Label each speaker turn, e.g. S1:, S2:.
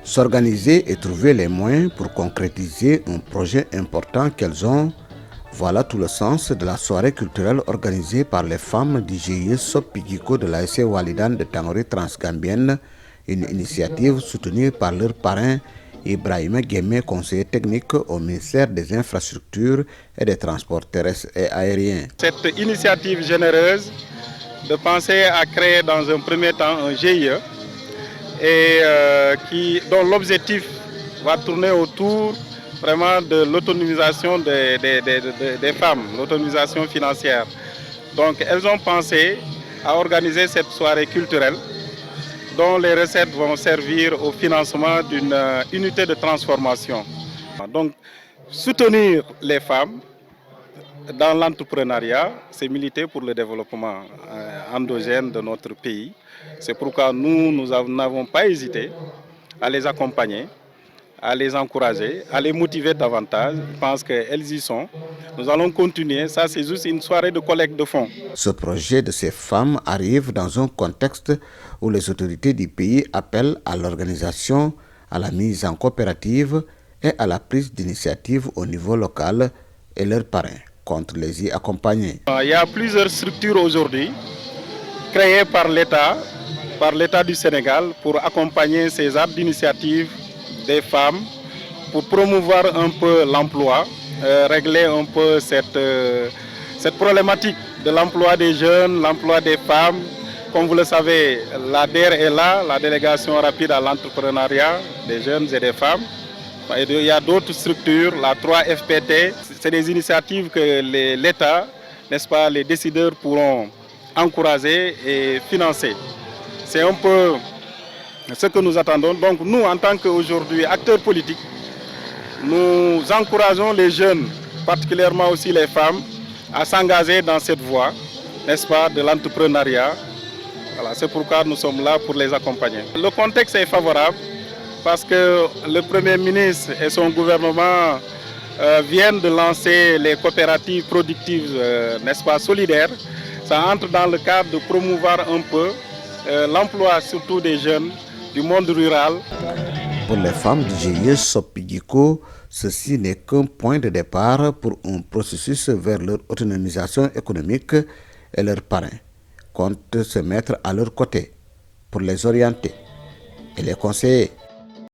S1: S'organiser et trouver les moyens pour concrétiser un projet important qu'elles ont, voilà tout le sens de la soirée culturelle organisée par les femmes du GIE Sopigiko de l'ASC Walidane de Tangori Transgambienne, une initiative soutenue par leur parrain Ibrahima Guémé, conseiller technique au ministère des Infrastructures et des Transports terrestres et aériens.
S2: Cette initiative généreuse de penser à créer dans un premier temps un GIE et dont l'objectif va tourner autour vraiment de l'autonomisation des femmes, l'autonomisation financière. Donc elles ont pensé à organiser cette soirée culturelle dont les recettes vont servir au financement d'une unité de transformation. Donc soutenir les femmes dans l'entrepreneuriat, c'est militer pour le développement endogène de notre pays. C'est pourquoi nous n'avons pas hésité à les accompagner, à les encourager, à les motiver davantage. Je pense qu'elles y sont. Nous allons continuer. Ça, c'est juste une soirée de collecte de fonds.
S1: Ce projet de ces femmes arrive dans un contexte où les autorités du pays appellent à l'organisation, à la mise en coopérative et à la prise d'initiative au niveau local et leurs parrains comptent les y accompagner.
S2: Il y a plusieurs structures aujourd'hui créées par l'État du Sénégal pour accompagner ces actes d'initiative des femmes, pour promouvoir un peu l'emploi, régler un peu cette problématique de l'emploi des jeunes, l'emploi des femmes. Comme vous le savez, la DER est là, la délégation rapide à l'entrepreneuriat des jeunes et des femmes. Il y a d'autres structures, la 3FPT, c'est des initiatives que l'État, n'est-ce pas, les décideurs pourront encourager et financer. C'est un peu ce que nous attendons. Donc nous, en tant qu'aujourd'hui acteurs politiques, nous encourageons les jeunes, particulièrement aussi les femmes, à s'engager dans cette voie, n'est-ce pas, de l'entrepreneuriat. Voilà, c'est pourquoi nous sommes là pour les accompagner. Le contexte est favorable parce que le Premier ministre et son gouvernement viennent de lancer les coopératives productives, n'est-ce pas, solidaires. Ça entre dans le cadre de promouvoir un peu l'emploi, surtout des jeunes du monde rural.
S1: Pour les femmes du GIE Sopigiko, ceci n'est qu'un point de départ pour un processus vers leur autonomisation économique et leurs parrains comptent se mettre à leur côté pour les orienter et les conseiller.